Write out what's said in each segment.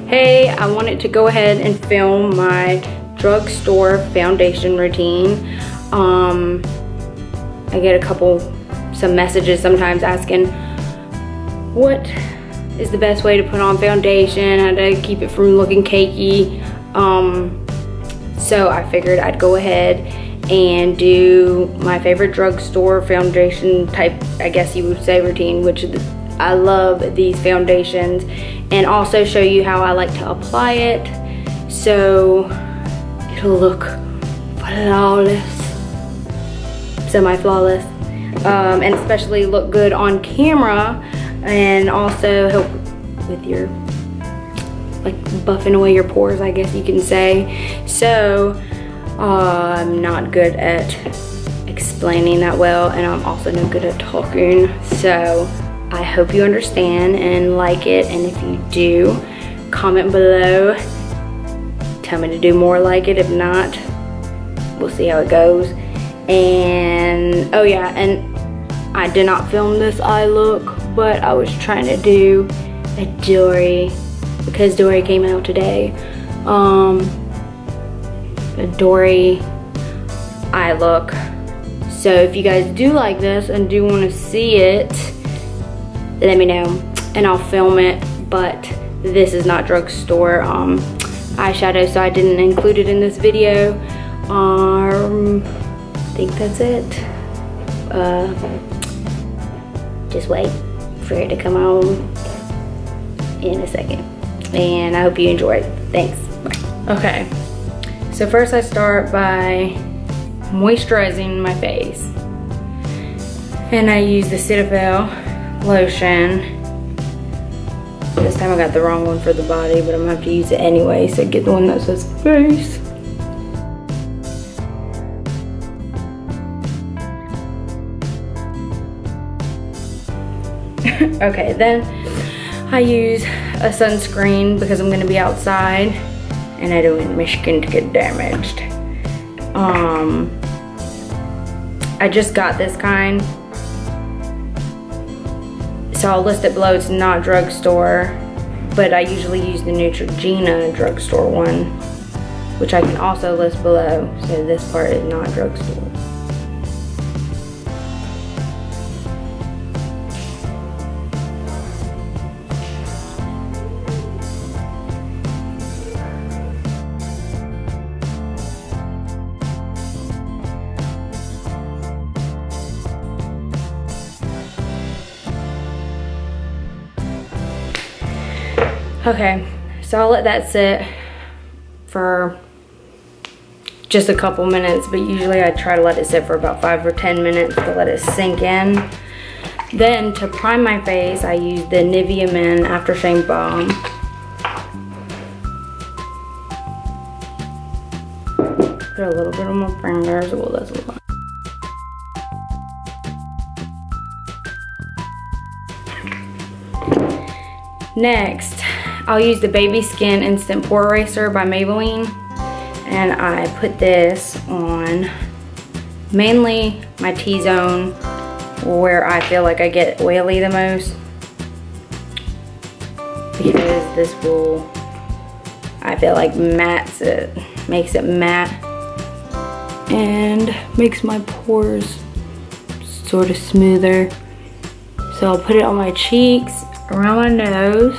Hey, I wanted to go ahead and film my drugstore foundation routine. I get some messages sometimes asking what is the best way to put on foundation, how to keep it from looking cakey. So I figured I'd go ahead and do my favorite drugstore foundation type, I guess you would say, routine, which I love these foundations, and also show you how I like to apply it so it'll look flawless, semi-flawless, and especially look good on camera, and also help with your, like, buffing away your pores, I guess you can say. So I'm not good at explaining that well, and I'm also not good at talking, so I hope you understand and like it, and if you do, comment below, tell me to do more like it. If not, we'll see how it goes. And oh yeah, and I did not film this eye look, but I was trying to do a Dory, because Dory came out today, a Dory eye look. So if you guys do like this and do want to see it, let me know and I'll film it. But this is not drugstore eyeshadow, so I didn't include it in this video. I think that's it. Just wait for it to come on in a second, and I hope you enjoy it. Thanks. Bye. Okay, so first I start by moisturizing my face, and I use the Cetaphil lotion. This time I got the wrong one for the body, but I'm gonna have to use it anyway, so get the one that says face. Okay, then I use a sunscreen because I'm gonna be outside and I don't want my skin to get damaged. I just got this kind, so I'll list it below. It's not drugstore, but I usually use the Neutrogena drugstore one, which I can also list below. So this part is not drugstore. Okay, so I'll let that sit for just a couple minutes, but usually I try to let it sit for about 5 or 10 minutes to let it sink in. Then to prime my face, I use the Nivea Men Aftershave Balm. Put a little bit on my fingers. Well, that's a lot. Next, I'll use the Baby Skin Instant Pore Eraser by Maybelline, and I put this on mainly my T-zone, where I feel like I get oily the most, because this will, I feel like, mattes it, makes it matte, and makes my pores sort of smoother. So I'll put it on my cheeks, around my nose,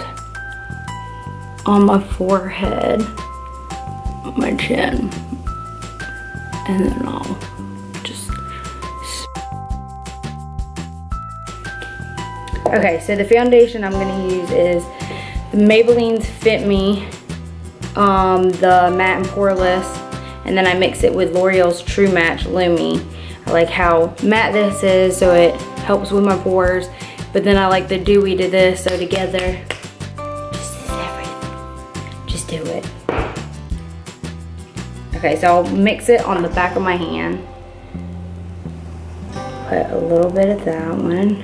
on my forehead, on my chin, and then I'll just... Okay, so the foundation I'm gonna use is the Maybelline Fit Me, the matte and poreless, and then I mix it with L'Oreal's True Match Lumi. I like how matte this is, so it helps with my pores, but then I like the dewy to this, so together, just is everything. Just do it. Okay, so I'll mix it on the back of my hand. Put a little bit of that one.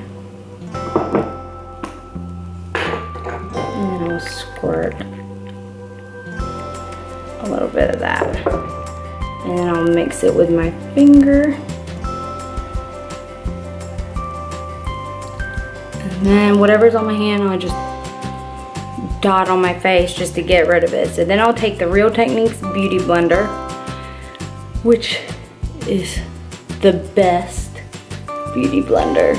And then I'll squirt a little bit of that. And then I'll mix it with my finger. And then whatever's on my hand, I'll just dot on my face just to get rid of it. So then I'll take the Real Techniques Beauty Blender, which is the best beauty blender.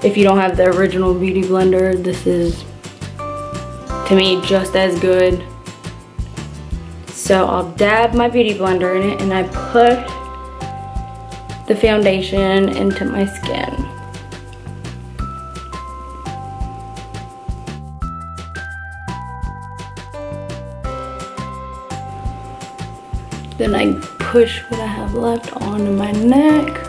If you don't have the original beauty blender, this is, to me, just as good. So I'll dab my beauty blender in it and I put the foundation into my skin. Then I push what I have left onto my neck.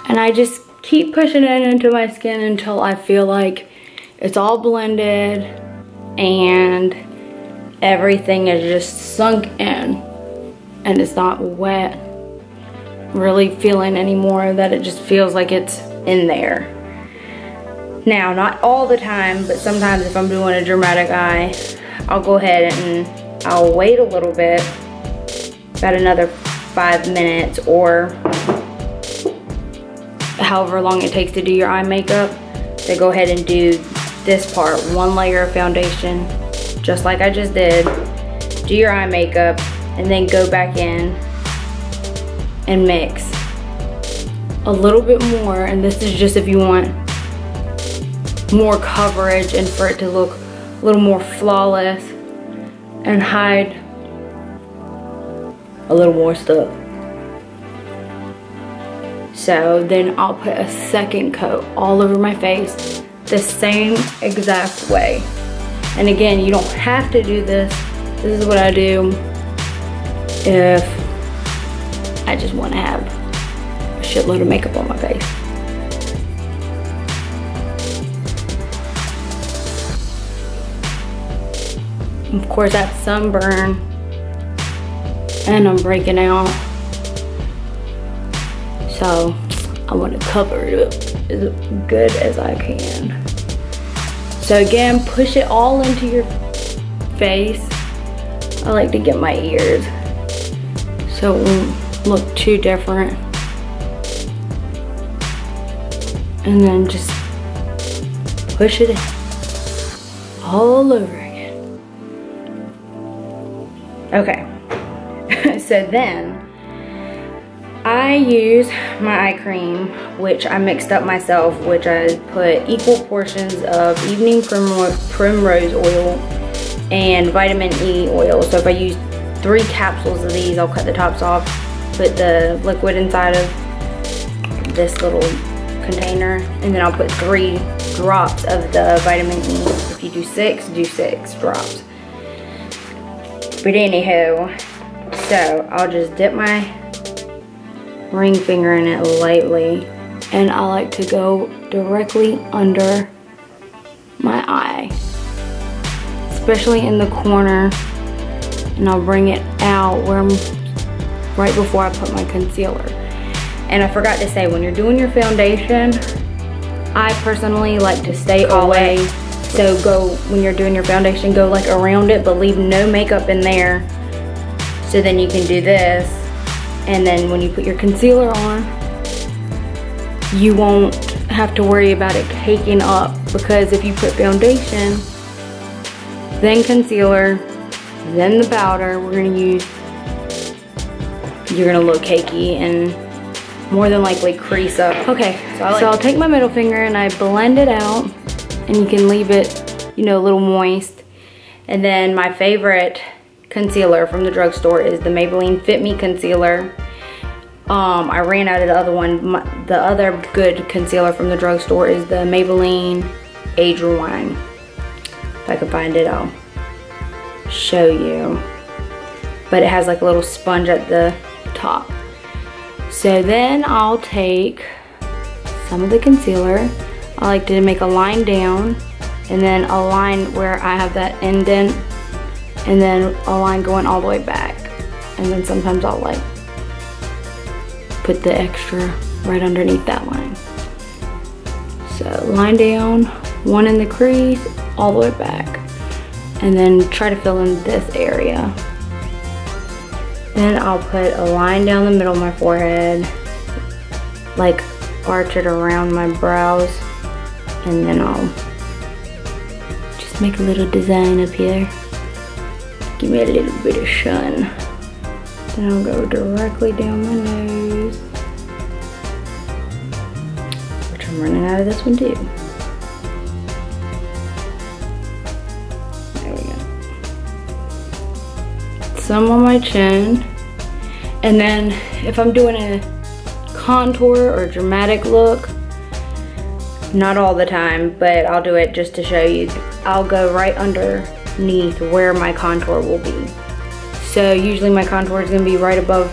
And I just keep pushing it into my skin until I feel like it's all blended and everything is just sunk in and it's not wet, really feeling anymore, that it just feels like it's in there. Now, not all the time, but sometimes if I'm doing a dramatic eye, I'll go ahead and I'll wait a little bit, about another 5 minutes or however long it takes to do your eye makeup. So go ahead and do this part, 1 layer of foundation, just like I just did. Do your eye makeup and then go back in and mix a little bit more. And this is just if you want more coverage and for it to look a little more flawless and hide a little more stuff. So then I'll put a second coat all over my face the same exact way. And again, you don't have to do this. This is what I do if I just want to have a shitload of makeup on my face. Of course, that sunburn, and I'm breaking out, so I want to cover it up as good as I can. So again, push it all into your face. I like to get my ears so it won't look too different. And then just push it in all over again. Okay, so then I use my eye cream, which I mixed up myself, which I put equal portions of evening primrose oil and vitamin E oil. So if I use 3 capsules of these, I'll cut the tops off, put the liquid inside of this little container, and then I'll put 3 drops of the vitamin E. If you do 6, do 6 drops. But anyhow, so I'll just dip my ring finger in it lightly, and I like to go directly under my eye, especially in the corner, and I'll bring it out where I'm right before I put my concealer. And I forgot to say, when you're doing your foundation, I personally like to stay away. So go, when you're doing your foundation, go like around it, but leave no makeup in there. So then you can do this. And then when you put your concealer on, you won't have to worry about it caking up, because if you put foundation, then concealer, then the powder we're gonna use, you're gonna look cakey and more than likely crease up. Okay, so I'll take my middle finger and I blend it out, and you can leave it, you know, a little moist. And then my favorite concealer from the drugstore is the Maybelline Fit Me concealer. I ran out of the other one. The other good concealer from the drugstore is the Maybelline Age Rewind. If I can find it, I'll show you. But it has like a little sponge at the top. So then I'll take some of the concealer. I like to make a line down, and then a line where I have that indent, and then a line going all the way back. And then sometimes I'll like put the extra right underneath that line. So line down, one in the crease, all the way back. And then try to fill in this area. Then I'll put a line down the middle of my forehead, like arch it around my brows, and then I'll just make a little design up here. Give me a little bit of shine. Then I'll go directly down my nose, which I'm running out of this one too. There we go. Some on my chin. And then if I'm doing a contour or dramatic look, not all the time, but I'll do it just to show you. I'll go right underneath where my contour will be. So usually my contour is gonna be right above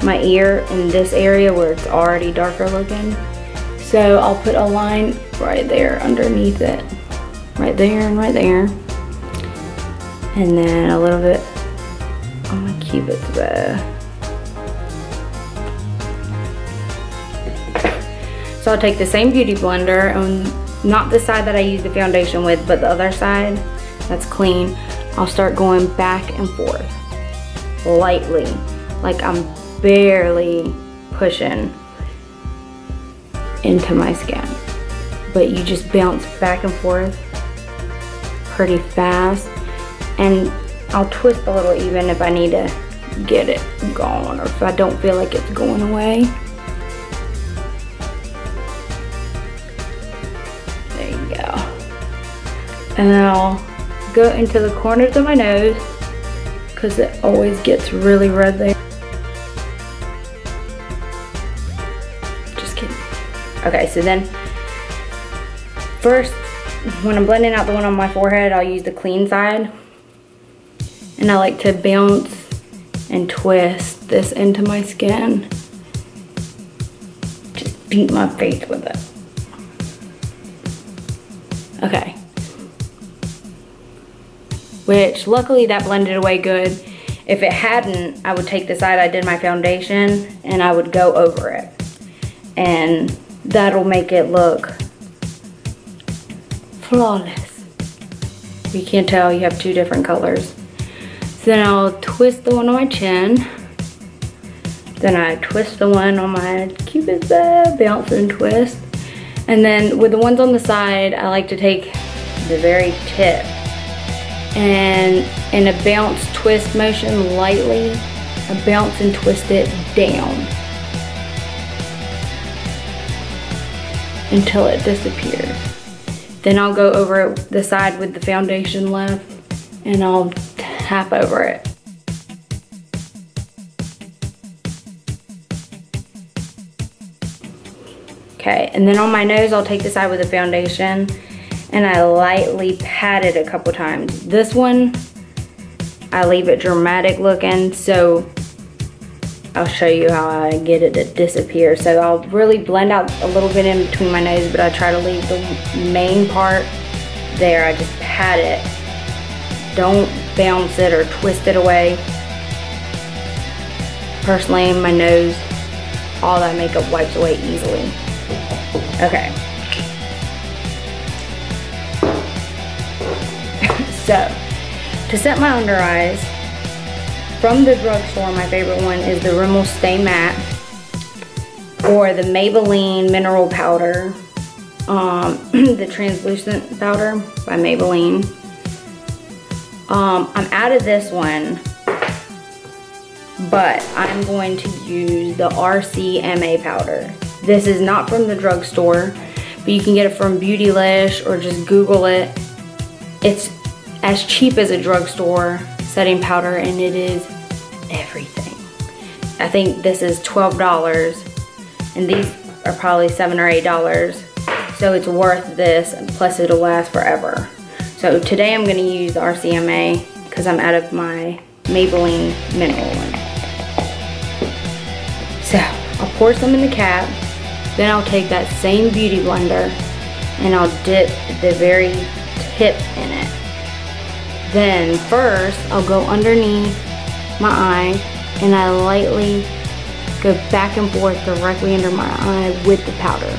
my ear in this area where it's already darker looking. So I'll put a line right there underneath it. Right there and right there. And then a little bit on my cupid's bow. So I'll take the same beauty blender, not the side that I use the foundation with, but the other side that's clean. I'll start going back and forth, lightly, like I'm barely pushing into my skin. But you just bounce back and forth pretty fast. And I'll twist a little even if I need to get it gone, or if I don't feel like it's going away. And then I'll go into the corners of my nose because it always gets really red there. Just kidding. Okay, so then first, when I'm blending out the one on my forehead, I'll use the clean side. And I like to bounce and twist this into my skin. Just beat my face with it. Okay. Which luckily that blended away good. If it hadn't, I would take the side I did my foundation and I would go over it. And that'll make it look flawless. If you can't tell, you have two different colors. So then I'll twist the one on my chin. Then I twist the one on my cupid's bow, bounce and twist. And then with the ones on the side, I like to take the very tip and in a bounce twist motion, lightly, I bounce and twist it down until it disappears. Then I'll go over the side with the foundation left and I'll tap over it. Okay, and then on my nose, I'll take the side with the foundation and I lightly pat it a couple times. This one, I leave it dramatic looking, so I'll show you how I get it to disappear. So I'll really blend out a little bit in between my nose, but I try to leave the main part there. I just pat it. Don't bounce it or twist it away. Personally, my nose, all that makeup wipes away easily. Okay. So, to set my under eyes, from the drugstore, my favorite one is the Rimmel Stay Matte or the Maybelline Mineral Powder, the Translucent Powder by Maybelline. I'm out of this one, but I'm going to use the RCMA powder. This is not from the drugstore, but you can get it from Beautylish or just Google it. It's as cheap as a drugstore setting powder and it is everything. I think this is $12 and these are probably $7 or $8. So it's worth this, and plus it'll last forever. So today I'm gonna use the RCMA because I'm out of my Maybelline mineral one. So I'll pour some in the cap, then I'll take that same beauty blender and I'll dip the very tip in it. Then first, I'll go underneath my eye and I lightly go back and forth directly under my eye with the powder.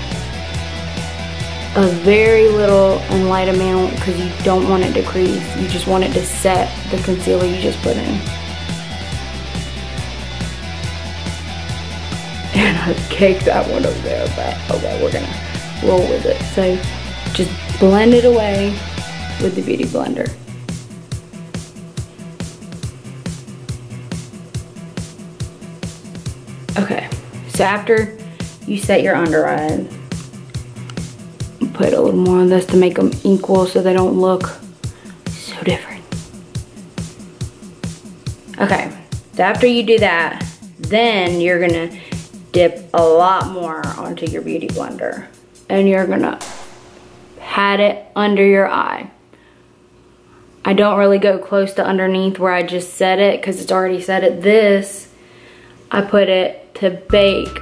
A very little and light amount because you don't want it to crease. You just want it to set the concealer you just put in. gonna cake that one over there, but okay, we're gonna roll with it. So just blend it away with the Beauty Blender. Okay, so after you set your under eye, put a little more on this to make them equal so they don't look so different. Okay, so after you do that, then you're gonna dip a lot more onto your Beauty Blender and you're gonna pat it under your eye. I don't really go close to underneath where I just set it because it's already set it. This, I put it to bake.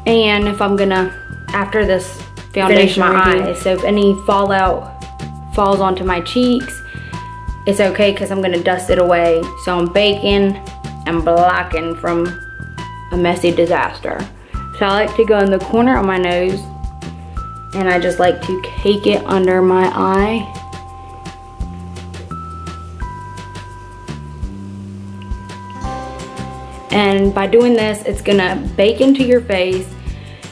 And if I'm gonna, after this foundation my eyes, so if any fallout falls onto my cheeks, it's okay because I'm gonna dust it away. So I'm baking and blocking from a messy disaster. So I like to go in the corner of my nose and I just like to cake it under my eye. And by doing this, it's gonna bake into your face,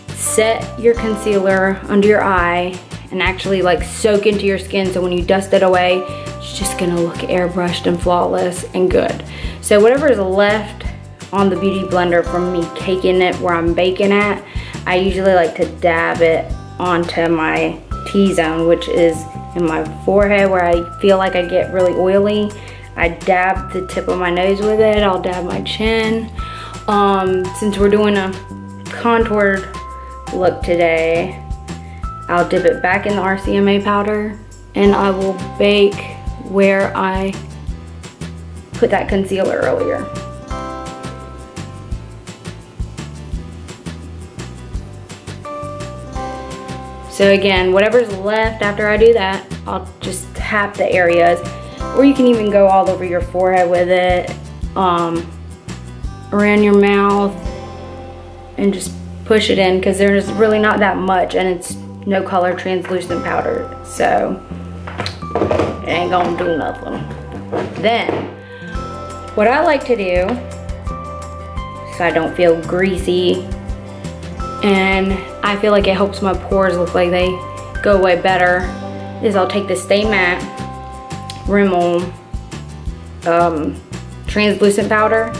set your concealer under your eye, and actually like soak into your skin, so when you dust it away, it's just gonna look airbrushed and flawless and good. So whatever is left on the Beauty Blender from me caking it where I'm baking at, I usually like to dab it onto my T-zone, which is in my forehead where I feel like I get really oily. I dab the tip of my nose with it. I'll dab my chin. Since we're doing a contoured look today, I'll dip it back in the RCMA powder and I will bake where I put that concealer earlier. So again, whatever's left after I do that, I'll just tap the areas. Or you can even go all over your forehead with it, around your mouth, and just push it in because there's really not that much and it's no color translucent powder. So it ain't gonna do nothing. Then, what I like to do, so I don't feel greasy, and I feel like it helps my pores look like they go away better, is I'll take the Stay Matte Rimmel translucent powder.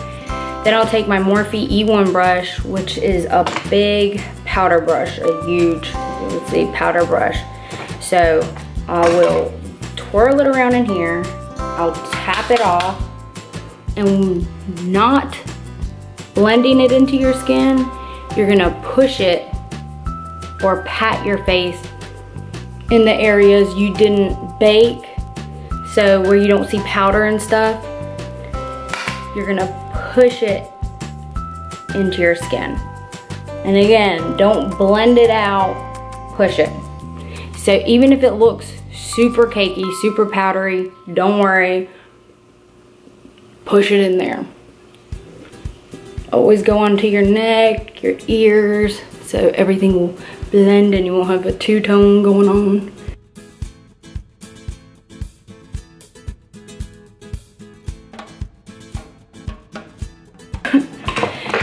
Then I'll take my Morphe E1 brush, which is a big powder brush, a huge, let's see, powder brush. So I will twirl it around in here. I'll tap it off, and not blending it into your skin, you're gonna push it or pat your face in the areas you didn't bake. So where you don't see powder and stuff, you're gonna push it into your skin. And again, don't blend it out, push it. So even if it looks super cakey, super powdery, don't worry, push it in there. Always go onto your neck, your ears, so everything will blend and you won't have a two-tone going on.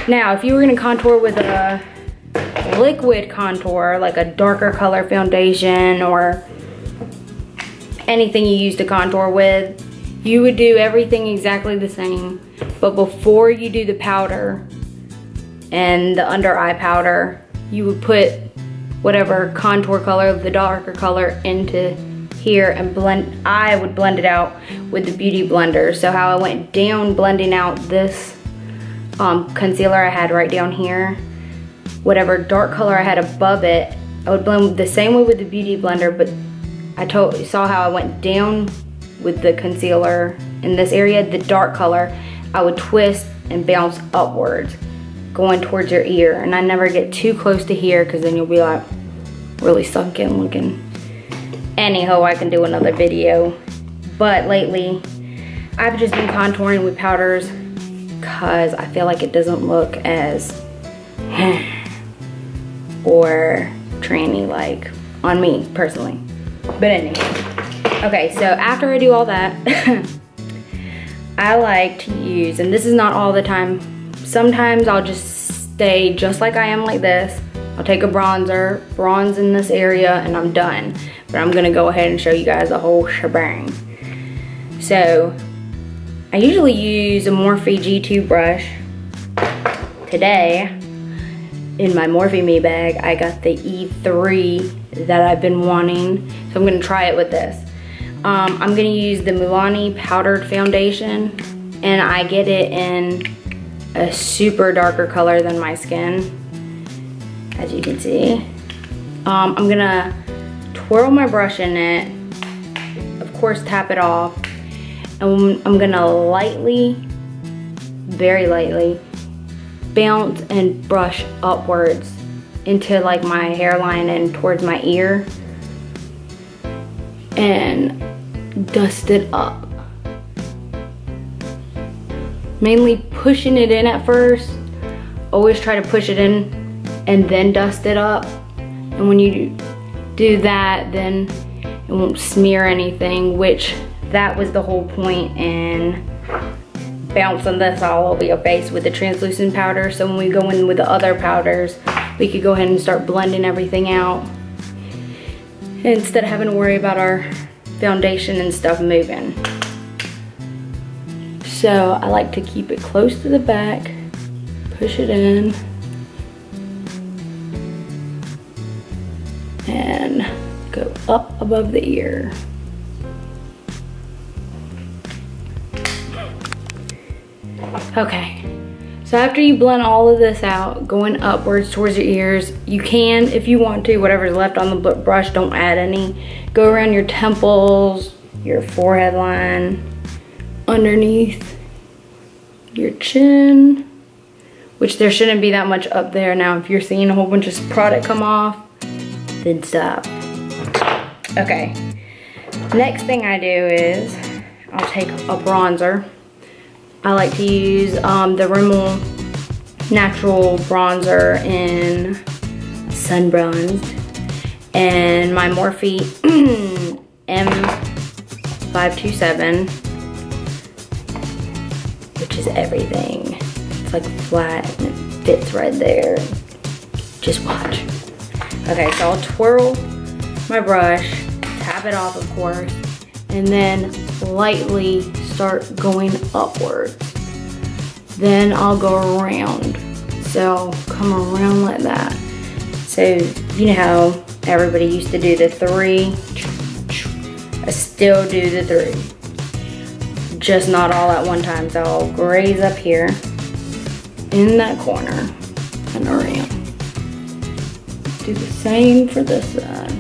Now, if you were gonna contour with a liquid contour, like a darker color foundation or anything you use to contour with, you would do everything exactly the same. But before you do the powder and the under eye powder, you would put whatever contour color, the darker color, into here and blend. I would blend it out with the Beauty Blender. So how I went down blending out this concealer I had right down here, whatever dark color I had above it, I would blend the same way with the Beauty Blender, but I saw how I went down with the concealer in this area, the dark color, I would twist and bounce upwards, going towards your ear. And I never get too close to here because then you'll be like really sunk in looking. Anyhow, I can do another video. But lately, I've just been contouring with powders because I feel like it doesn't look as or tranny-like on me, personally. But anyway, okay, so after I do all that, I like to use, and this is not all the time, sometimes I'll just stay just like I am like this. I'll take a bronzer, bronze in this area, and I'm done. But I'm gonna go ahead and show you guys the whole shebang. So, I usually use a Morphe G2 brush. Today, in my Morphe Me bag, I got the E3 that I've been wanting. So I'm gonna try it with this. I'm gonna use the Milani powdered foundation, and I get it in a super darker color than my skin, as you can see. I'm gonna twirl my brush in it, of course tap it off, and I'm gonna lightly, very lightly, bounce and brush upwards into like my hairline and towards my ear, and dust it up. Mainly pushing it in at first. Always try to push it in and then dust it up. And when you do that, then it won't smear anything, which that was the whole point in bouncing this all over your face with the translucent powder. So when we go in with the other powders, we could go ahead and start blending everything out instead of having to worry about our foundation and stuff moving. So I like to keep it close to the back, push it in, and go up above the ear. Okay, so after you blend all of this out, going upwards towards your ears, you can, if you want to, whatever's left on the brush, don't add any. Go around your temples, your forehead line, underneath your chin, which there shouldn't be that much up there. Now, if you're seeing a whole bunch of product come off, then stop. Okay, next thing I do is I'll take a bronzer. I like to use the Rimmel Natural Bronzer in Sun Bronzed, and my Morphe M527, which is everything. It's like flat and it fits right there. Just watch. Okay, so I'll twirl my brush, tap it off of course, and then lightly start going upwards. Then I'll go around. So I'll come around like that. So you know how everybody used to do the 3? I still do the 3. Just not all at one time. So I'll graze up here in that corner and around. Do the same for this side.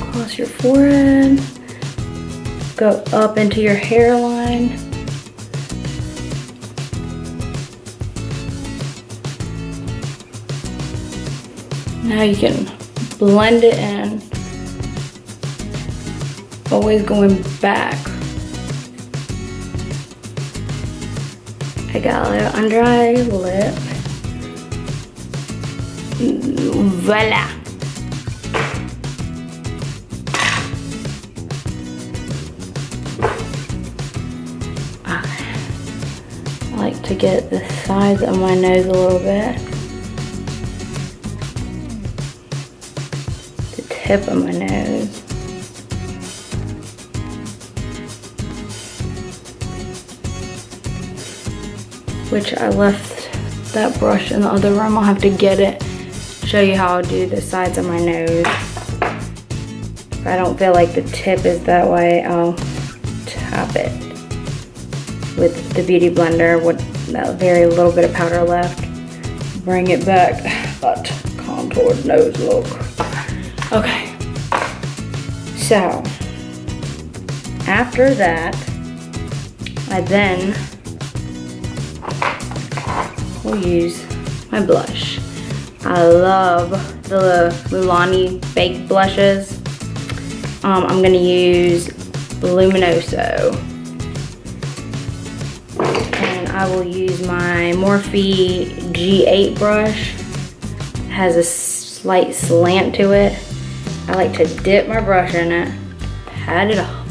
Across your forehead, go up into your hairline. Now you can blend it in, always going back. I got a little under eye lip. Voila. I like to get the sides of my nose a little bit. The tip of my nose. Which I left that brush in the other room. I'll have to get it, show you how I'll do the sides of my nose. If I don't feel like the tip is that way, I'll tap it with the Beauty Blender with that very little bit of powder left. Bring it back, that contoured nose look. Okay, so after that, I then will use my blush. I love the Milani fake blushes. I'm gonna use Luminoso. And I will use my Morphe G8 brush. It has a slight slant to it. I like to dip my brush in it, pat it off,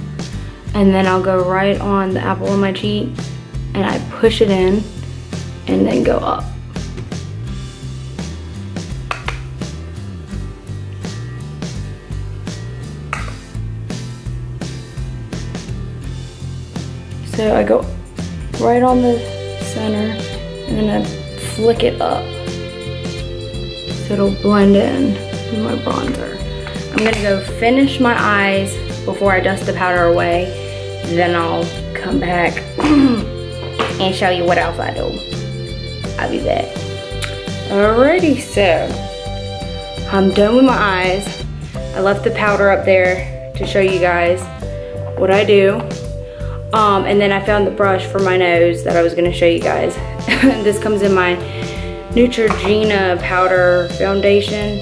and then I'll go right on the apple of my cheek and I push it in and then go up. So I go right on the center and then I flick it up so it'll blend in with my bronzer. I'm gonna go finish my eyes before I dust the powder away. Then I'll come back and show you what else I do. I'll be back. Alrighty, so I'm done with my eyes. I left the powder up there to show you guys what I do. And then I found the brush for my nose that I was gonna show you guys. This comes in my Neutrogena powder foundation.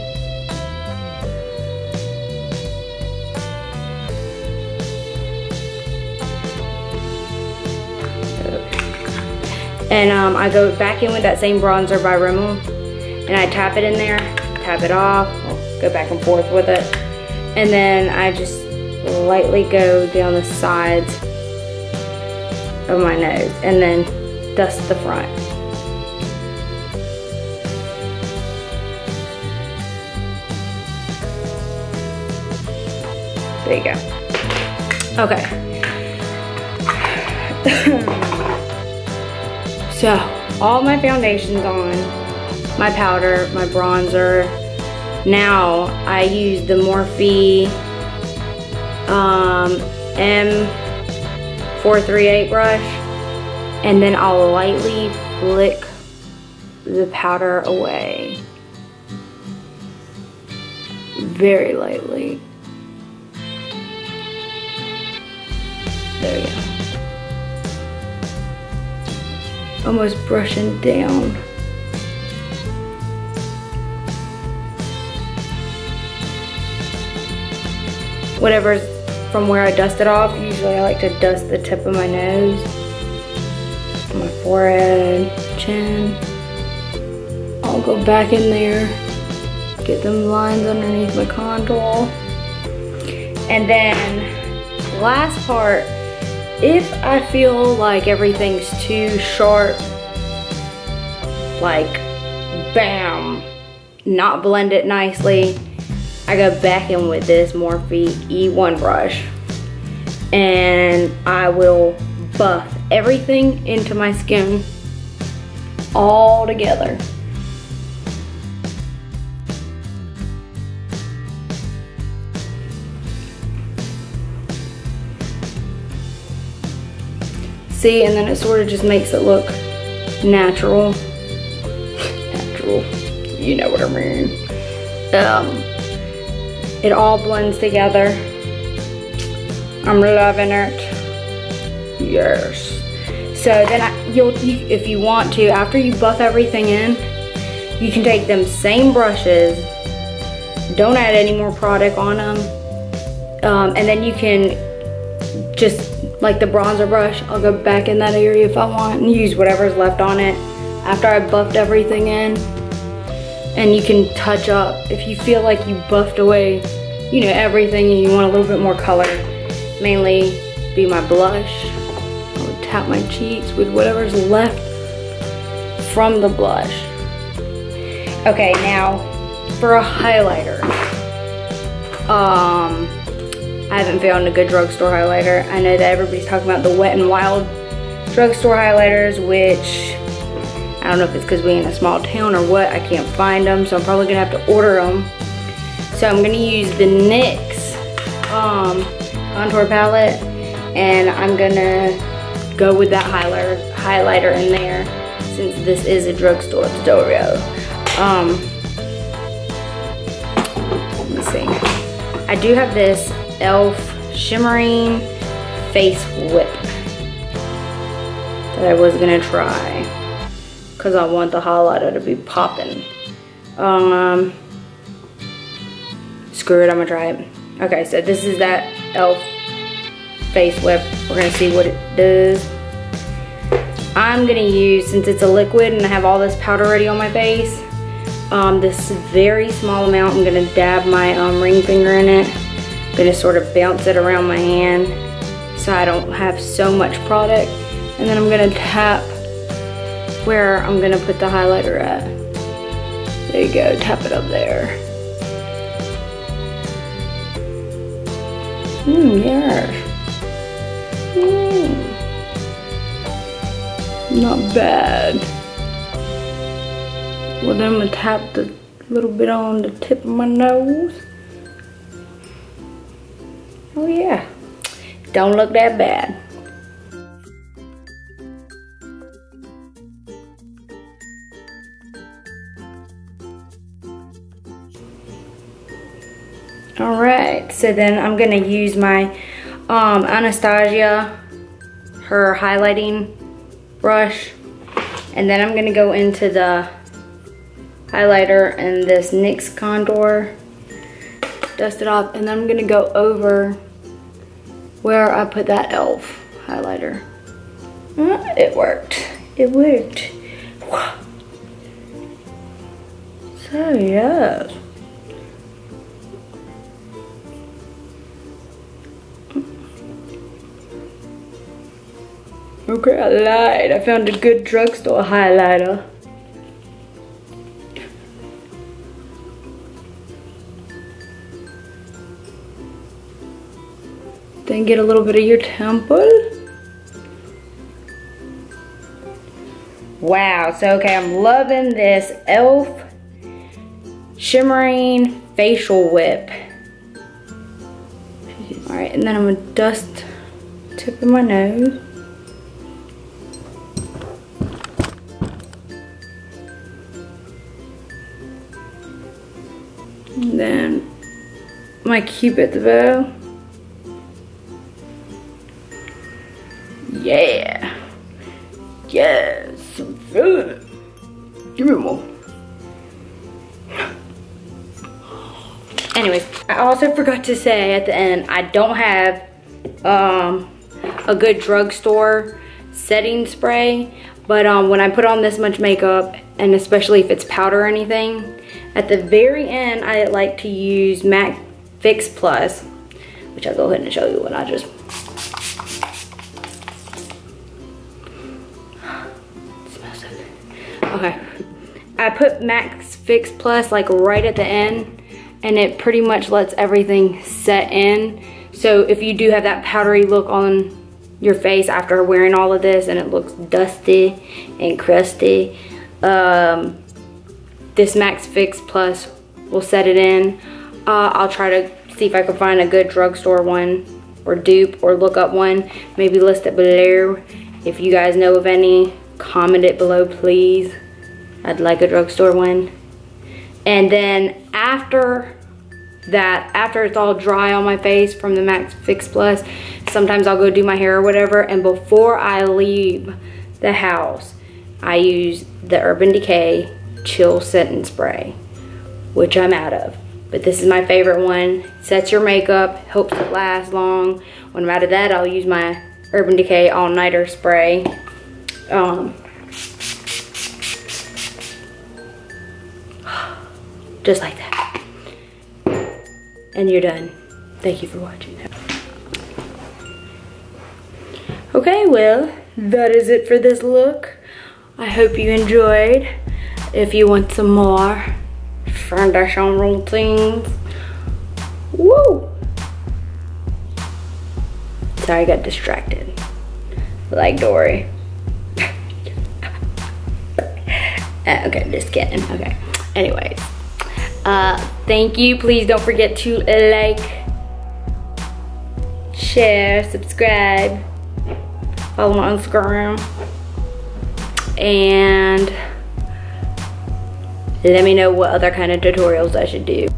And I go back in with that same bronzer by Rimmel, and I tap it in there, tap it off, go back and forth with it, and then I just lightly go down the sides of my nose, and then dust the front. There you go. Okay. So, all my foundation's on, my powder, my bronzer. Now, I use the Morphe M438 brush, and then I'll lightly flick the powder away. Very lightly. There we go. Almost brushing down. Whatever's from where I dust it off, usually I like to dust the tip of my nose, my forehead, chin. I'll go back in there, get them lines underneath my contour. And then, last part, if I feel like everything's too sharp, like bam, not blend it nicely, I go back in with this Morphe E1 brush and I will buff everything into my skin all together. See, and then it sort of just makes it look natural. Natural, you know what I mean. It all blends together. I'm loving it. Yes. So then if you want to, after you buff everything in, you can take them same brushes, don't add any more product on them, and then you can just, like the bronzer brush, I'll go back in that area if I want and use whatever's left on it after I buffed everything in. And you can touch up if you feel like you buffed away, you know, everything and you want a little bit more color. Mainly be my blush. I'll tap my cheeks with whatever's left from the blush. Okay, now for a highlighter. I haven't found a good drugstore highlighter. I know that everybody's talking about the Wet n Wild drugstore highlighters, which I don't know if it's because we're in a small town or what. I can't find them, so I'm probably gonna have to order them. So I'm gonna use the NYX contour palette, and I'm gonna go with that highlighter in there since this is a drugstore tutorial. Let me see. I do have this e.l.f. Shimmering Face Whip that I was gonna try because I want the highlighter to be popping. Screw it, I'm gonna try it. Okay, so this is that e.l.f. Face Whip. We're gonna see what it does. I'm gonna use, since it's a liquid and I have all this powder already on my face, this very small amount. I'm gonna dab my ring finger in it. I'm gonna sort of bounce it around my hand so I don't have so much product. And then I'm gonna tap where I'm gonna put the highlighter at. There you go, tap it up there. Yeah. Not bad. Well, then I'm gonna tap the little bit on the tip of my nose. Oh yeah, don't look that bad. All right, so then I'm gonna use my Anastasia, her highlighting brush, and then I'm gonna go into the highlighter and this NYX contour, dust it off, and then I'm gonna go over where I put that e.l.f. highlighter. It worked. It worked. So yes. Okay, I lied. I found a good drugstore highlighter. Then get a little bit of your temple. Wow, so okay, I'm loving this e.l.f. Shimmering Facial Whip. Alright, and then I'm gonna dust the tip of my nose. And then my Cupid's bow. Yeah. Yes. Some fun. Give me more. Anyways, I also forgot to say at the end, I don't have a good drugstore setting spray, but when I put on this much makeup, and especially if it's powder or anything, at the very end, I like to use MAC Fix Plus, which I'll go ahead and show you what I just. It smells so good. Okay, I put MAC Fix Plus like right at the end, and it pretty much lets everything set in. So if you do have that powdery look on your face after wearing all of this and it looks dusty and crusty, this Max Fix Plus will set it in. I'll try to see if I can find a good drugstore one or dupe or look up one. Maybe list it below. If you guys know of any, comment it below please. I'd like a drugstore one. And then after that, after it's all dry on my face from the Max Fix Plus, sometimes I'll go do my hair or whatever, and before I leave the house, I use the Urban Decay Chill Setting Spray, which I'm out of. But this is my favorite one. Sets your makeup, helps it last long. When I'm out of that, I'll use my Urban Decay All Nighter Spray. Just like that. And you're done. Thank you for watching. Okay, well, that is it for this look. I hope you enjoyed. If you want some more foundation routines, woo! Sorry, I got distracted. Like Dory. Okay, just kidding. Okay. Anyways, thank you. Please don't forget to like, share, subscribe, follow my Instagram, and let me know what other kind of tutorials I should do.